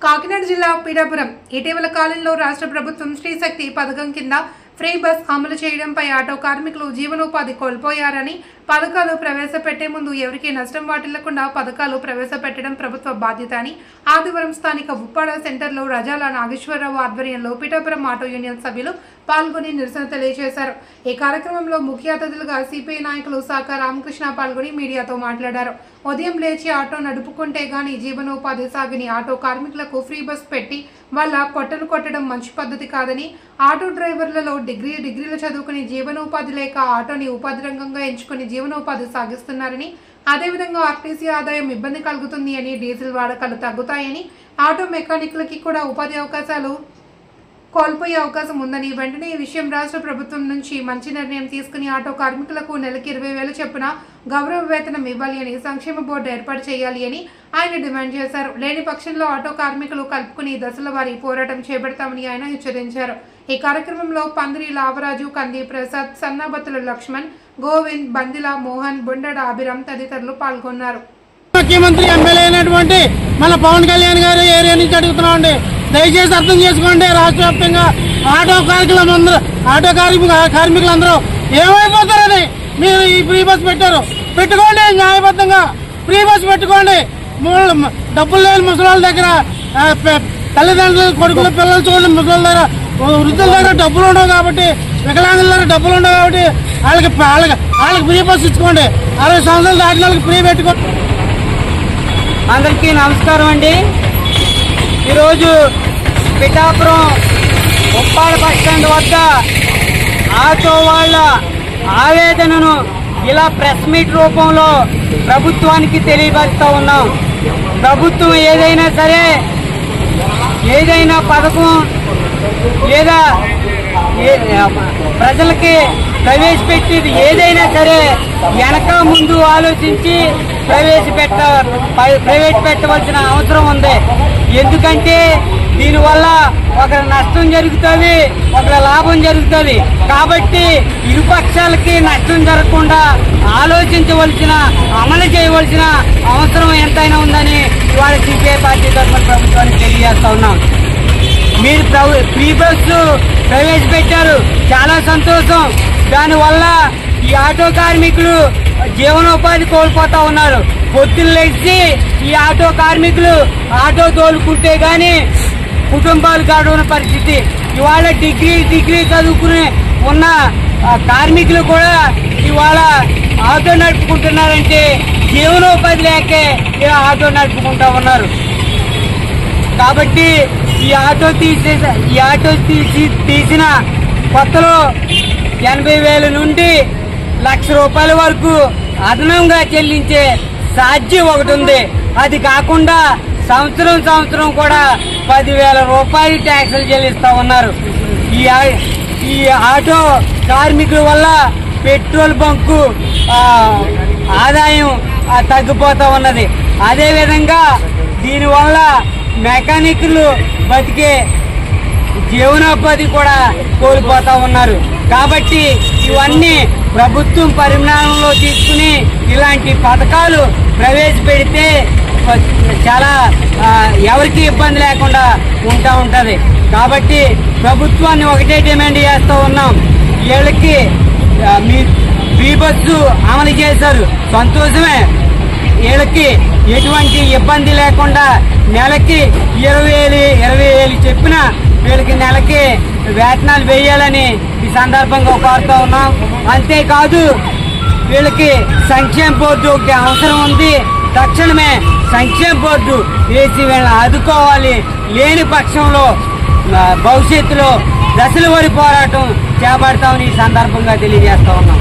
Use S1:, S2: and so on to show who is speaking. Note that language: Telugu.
S1: కాకినాడ జిల్లా పీఠాపురం ఇటీవల కాలంలో రాష్ట్ర ప్రభుత్వం శ్రీ శక్తి పథకం కింద ఫ్రీ బస్ అమలు చేయడంపై ఆటో కార్మికులు జీవనోపాధి కోల్పోయారని, పథకాలు ప్రవేశపెట్టే ముందు ఎవరికీ నష్టం వాటిల్లకుండా పథకాలు ప్రవేశపెట్టడం ప్రభుత్వ బాధ్యత అని ఆదివారం స్థానిక ఉప్పాడ సెంటర్లో రజాల నాగేశ్వరరావు ఆధ్వర్యంలో పీఠాపురం ఆటో యూనియన్ సభ్యులు పాల్గొని నిరసన తెలియజేశారు. ఈ కార్యక్రమంలో ముఖ్య అతిథులుగా సిపిఐ నాయకులు సాక రామకృష్ణ పాల్గొని మీడియాతో మాట్లాడారు. ఉదయం లేచి ఆటో నడుపుకుంటే గానీ జీవనోపాధి సాగని ఆటో కార్మికులకు ఫ్రీ బస్ పెట్టి వాళ్ళ పొట్టలు కొట్టడం మంచి పద్ధతి కాదని, ఆటో డ్రైవర్లలో డిగ్రీలు చదువుకుని జీవనోపాధి లేక ఆటోని ఉపాధి రంగంగా ఎంచుకుని జీవనోపాధి సాగిస్తున్నారని, అదేవిధంగా ఆర్టీసీ ఆదాయం ఇబ్బంది కలుగుతుంది అని, డీజిల్ వాడకాలు తగ్గుతాయని, ఆటో మెకానిక్లకి కూడా ఉపాధి అవకాశాలు కోల్పోయే అవకాశం ఉందని, వెంటనే ఈ విషయం రాష్ట్ర ప్రభుత్వం నుంచి మంచి నిర్ణయం తీసుకుని ఆటో కార్మికులకు నెలకి 20,000 చొప్పున గౌరవ వేతనం ఇవ్వాలి అని, సంక్షేమ బోర్డు ఏర్పాటు చేయాలి అని ఆయన డిమాండ్ చేశారు. లేని పక్షంలో ఆటో కార్మికులు కలుపుకుని దశల వారీ పోరాటం చేపడతామని ఆయన హెచ్చరించారు. ఈ కార్యక్రమంలో పందిరి లావరాజు, కంది ప్రసాద్, సన్నాబత్తుల లక్ష్మణ్, గోవింద్, బందిల మోహన్, బొండడ అభిరామ్ తదితరులు పాల్గొన్నారు.
S2: ముఖ్యమంత్రి ఎమ్మెల్యే అయినటువంటి మన పవన్ కళ్యాణ్ గారు ఏరియా నుంచి అడుగుతున్నామండి, దయచేసి అర్థం చేసుకోండి. రాష్ట్ర వ్యాప్తంగా ఆటో కార్మికులందరూ ఏమైపోతారని మీరు ఈ ఫ్రీ బస్ పెట్టారు. పెట్టుకోండి, న్యాయబద్ధంగా ఫ్రీ బస్ పెట్టుకోండి. డబ్బులు లేని ముసలాళ్ళ దగ్గర, తల్లిదండ్రులు కొడుకుల పిల్లలు చూడండి, ముసలాళ్ళ దగ్గర, వృద్ధుల దగ్గర డబ్బులు ఉండవు కాబట్టి, వికలాంగుల దగ్గర డబ్బులు ఉండవు కాబట్టి వాళ్ళకి ఫ్రీ బస్ ఇచ్చుకోండి. 60 సంవత్సరాలు దాటిన వాళ్ళకి ఫ్రీ పెట్టుకోండి.
S3: అందరికీ నమస్కారం అండి. ఈరోజు పిఠాపురం ఉప్పాడ బస్ స్టాండ్ వద్ద ఆటో వాళ్ళ ఆవేదనను ఇలా ప్రెస్ మీట్ రూపంలో ప్రభుత్వానికి తెలియపరుస్తూ ఉన్నాం. ప్రభుత్వం ఏదైనా సరే, ఏదైనా పథకం లేదా ప్రజలకి ప్రవేశపెట్టేది ఏదైనా సరే వెనక ముందు ఆలోచించి ప్రవేశపెట్టవలసిన అవసరం ఉంది. ఎందుకంటే దీనివల్ల ఒకరి నష్టం జరుగుతుంది, ఒకరి లాభం జరుగుతుంది. కాబట్టి ఇరుపక్షాలకి నష్టం జరగకుండా ఆలోచించవలసిన, అమలు చేయవలసిన అవసరం ఎంతైనా ఉందని ఇవాళ సిపిఐ పార్టీ తరఫున ప్రభుత్వానికి తెలియజేస్తా ఉన్నాం. మీరు ఫ్రీ బస్సు ప్రవేశపెట్టారు, చాలా సంతోషం. దానివల్ల ఈ ఆటో కార్మికులు జీవనోపాధి కోల్పోతా ఉన్నారు. పొద్దున్న లేచి ఈ ఆటో కార్మికులు ఆటో తోలుకుంటే గాని కుటుంబాలు గడవని పరిస్థితి. ఇవాళ డిగ్రీ చదువుకుని ఉన్న కార్మికులు కూడా ఇవాళ ఆటో నడుపుకుంటున్నారంటే జీవనోపాధి లేకే ఆటో నడుపుకుంటా ఉన్నారు. కాబట్టి ఈ ఆటో తీసిన కొత్తలో 80,000 నుండి ₹1,00,000 వరకు అదనంగా చెల్లించే సాధ్యం ఒకటి ఉంది. అది కాకుండా సంవత్సరం కూడా ₹10,000 ట్యాక్సులు చెల్లిస్తా ఉన్నారు. ఈ ఆటో కార్మికుల వల్ల పెట్రోల్ బంకు ఆదాయం తగ్గిపోతా ఉన్నది. అదేవిధంగా దీనివల్ల మెకానిక్లు బతికే జీవనోపాధి కూడా కోల్పోతా ఉన్నారు. కాబట్టి ఇవన్నీ ప్రభుత్వం పరిమాణంలో తీసుకుని ఇలాంటి పథకాలు ప్రవేశపెడితే చాలా ఎవరికి ఇబ్బంది లేకుండా ఉంటది. కాబట్టి ప్రభుత్వాన్ని ఒకటే డిమాండ్ చేస్తూ ఉన్నాం, వీళ్ళకి మీ ఫ్రీ బస్సు అమలు చేశారు, సంతోషమే. వీళ్ళకి ఎటువంటి ఇబ్బంది లేకుండా నెలకి 20,000 చెప్పిన వీళ్ళకి నెలకి వేతనాలు వేయాలని ఈ సందర్భంగా కోరుతా ఉన్నాం. అంతేకాదు వీళ్ళకి సంక్షేమ బోర్డు ఒకటి అవసరం ఉంది. తక్షణమే సంక్షేమ బోర్డు వేసి వీళ్ళని ఆదుకోవాలి. లేని పక్షంలో భవిష్యత్తులో దశల వారీ పోరాటం చేపడతామని ఈ సందర్భంగా తెలియజేస్తా ఉన్నాం.